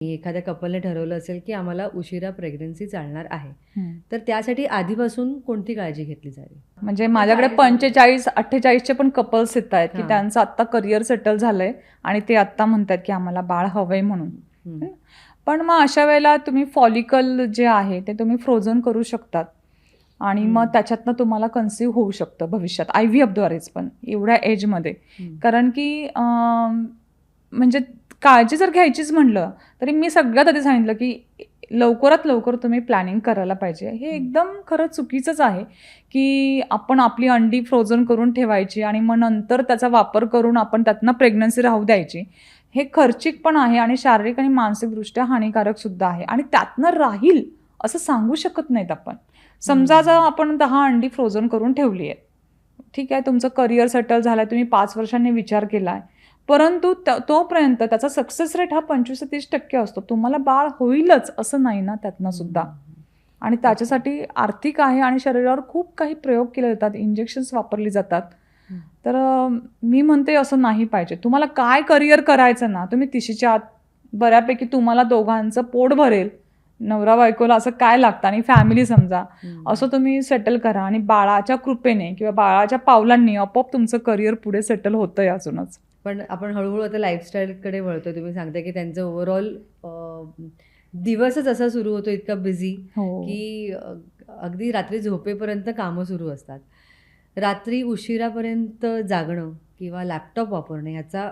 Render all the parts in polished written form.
एखाद्या कपलने ठरवलं असेल की आम्हाला उशिरा प्रेग्नन्सी चालणार आहे, हं. तर त्यासाठी आधीपासून कोणती काळजी घेतली जावी? म्हणजे माझ्याकडे 45-48चे पण कपल्स येत आहेत की हां. त्यांचं आत्ता करिअर सेटल झालंय आणि ते आत्ता म्हणतात की आम्हाला बाळ हवंय म्हणून. हं. पण मग अशा वेळेला तुम्ही फॉलिकल जे आहे ते तुम्ही फ्रोझन करू शकतात आणि मग त्याच्यातनं तुम्हाला कन्सीव्ह होऊ शकतं भविष्यात IVF द्वारेच, पण एवढ्या एजमध्ये. कारण की म्हणजे काळजी जर घ्यायचीच म्हटलं तरी मी सगळ्यात आधी सांगितलं की लवकरात लवकर तुम्ही प्लॅनिंग करायला पाहिजे. हे एकदम खरं चुकीचंच आहे की आपण आपली अंडी फ्रोझन करून ठेवायची आणि मग नंतर त्याचा वापर करून आपण त्यातनं प्रेग्नन्सी राहू द्यायची. हे खर्चिक पण आहे आणि शारीरिक आणि मानसिकदृष्ट्या हानिकारक सुद्धा आहे आणि त्यातनं राहील असं सांगू शकत नाहीत आपण. समजा जर आपण 10 अंडी फ्रोझन करून ठेवली आहेत, ठीक आहे, तुमचं करिअर सेटल झालं, तुम्ही 5 वर्षांनी विचार केला आहे, परंतु तोपर्यंत त्याचा सक्सेस रेट हा 25 ते 30% असतो. तुम्हाला बाळ होईलच असं नाही ना त्यातनं सुद्धा. आणि त्याच्यासाठी आर्थिक आहे आणि शरीरावर खूप काही प्रयोग केले जातात, इंजेक्शन्स वापरली जातात. तर मी म्हणते असं नाही पाहिजे. तुम्हाला काय करिअर करायचं ना, तुम्ही 30च्या आत बऱ्यापैकी तुम्हाला दोघांचं पोट भरेल, नवरा बायकोला असं काय लागतं आणि फॅमिली समजा, असं तुम्ही सेटल करा आणि बाळाच्या कृपेने किंवा बाळाच्या पावलांनी आपोआप तुमचं करिअर पुढे सेटल होतंय अजूनच. पण आपण हळूहळू आता लाईफस्टाईलकडे वळतोय. तुम्ही सांगताय की त्यांचं ओव्हरऑल दिवसच असा सुरू होतो इतका बिझी की अगदी रात्री झोपेपर्यंत कामं सुरू असतात. रात्री उशिरापर्यंत जागणं किंवा लॅपटॉप वापरणं ह्याचा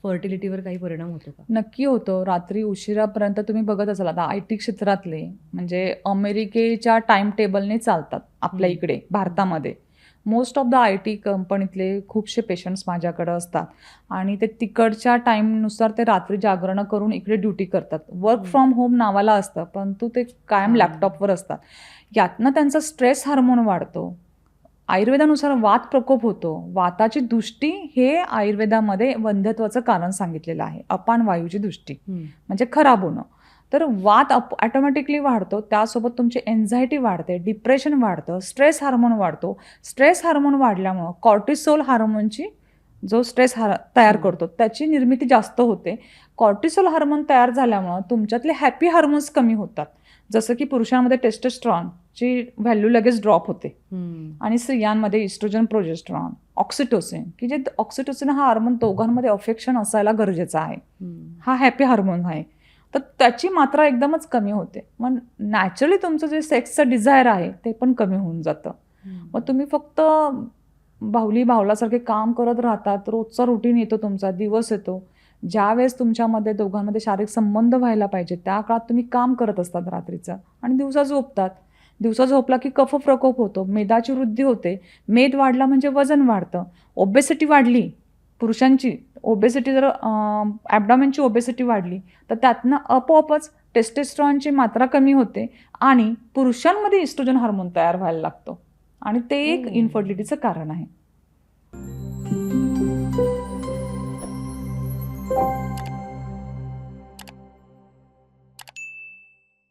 फर्टिलिटीवर काही परिणाम होतो का? नक्की होतो. रात्री उशिरापर्यंत तुम्ही बघत असाल आता IT क्षेत्रातले म्हणजे अमेरिकेच्या टाइम टेबलने चालतात आपल्या इकडे भारतामध्ये. मोस्ट ऑफ द IT कंपनीतले खूपसे पेशंट्स माझ्याकडे असतात आणि ते तिकडच्या टाईमनुसार ते रात्री जागरणं करून इकडे ड्युटी करतात. वर्क फ्रॉम होम नावाला असतं, परंतु ते कायम लॅपटॉपवर असतात. यातनं त्यांचा स्ट्रेस हार्मोन वाढतो. आयुर्वेदानुसार वात प्रकोप होतो. वाताची दृष्टी हे आयुर्वेदामध्ये वंध्यत्वाचं कारण सांगितलेलं आहे. अपान वायूची दृष्टी म्हणजे खराब होणं. तर वात ऑटोमॅटिकली वाढतो. त्यासोबत तुमची एन्झायटी वाढते, डिप्रेशन वाढतं, स्ट्रेस हार्मोन वाढतो. स्ट्रेस हार्मोन वाढल्यामुळं कॉर्टिसोल हार्मोनची जो स्ट्रेस तयार करतो त्याची निर्मिती जास्त होते. कॉर्टिसोल हार्मोन तयार झाल्यामुळं तुमच्यातले हॅपी हार्मोन्स कमी होतात. जसं की पुरुषांमध्ये टेस्टोस्टेरॉनची व्हॅल्यू लगेच ड्रॉप होते आणि स्त्रियांमध्ये इस्ट्रोजन, प्रोजेस्टेरॉन, ऑक्सिटोसिन, की जे ऑक्सिटोसिन हा हार्मोन दोघांमध्ये अफेक्शन असायला गरजेचा आहे. हा हॅपी हार्मोन आहे. तर त्याची मात्रा एकदमच कमी होते. मग नॅचरली तुमचं जे सेक्सचं डिझायर आहे ते पण कमी होऊन जातं. मग तुम्ही फक्त बाहुली बाहुलासारखे काम करत राहतात. रोजचा रुटीन येतो, तुमचा दिवस येतो. ज्यावेळेस तुमच्यामध्ये दोघांमध्ये शारीरिक संबंध व्हायला पाहिजे त्या काळात तुम्ही काम करत असतात रात्रीचं आणि दिवसा झोपतात. दिवसा झोपला की कफ प्रकोप होतो, मेदाची वृद्धी होते. मेद वाढला म्हणजे वजन वाढतं. ओबेसिटी वाढली पुरुषांची, ओबेसिटी जर ॲब्डॉमेनची ओबेसिटी वाढली तर त्यातनं आपोआपच टेस्टोस्टेरॉनची मात्रा कमी होते आणि पुरुषांमध्ये इस्ट्रोजन हार्मोन तयार व्हायला लागतो आणि ते एक इन्फर्टिलिटीचं कारण आहे.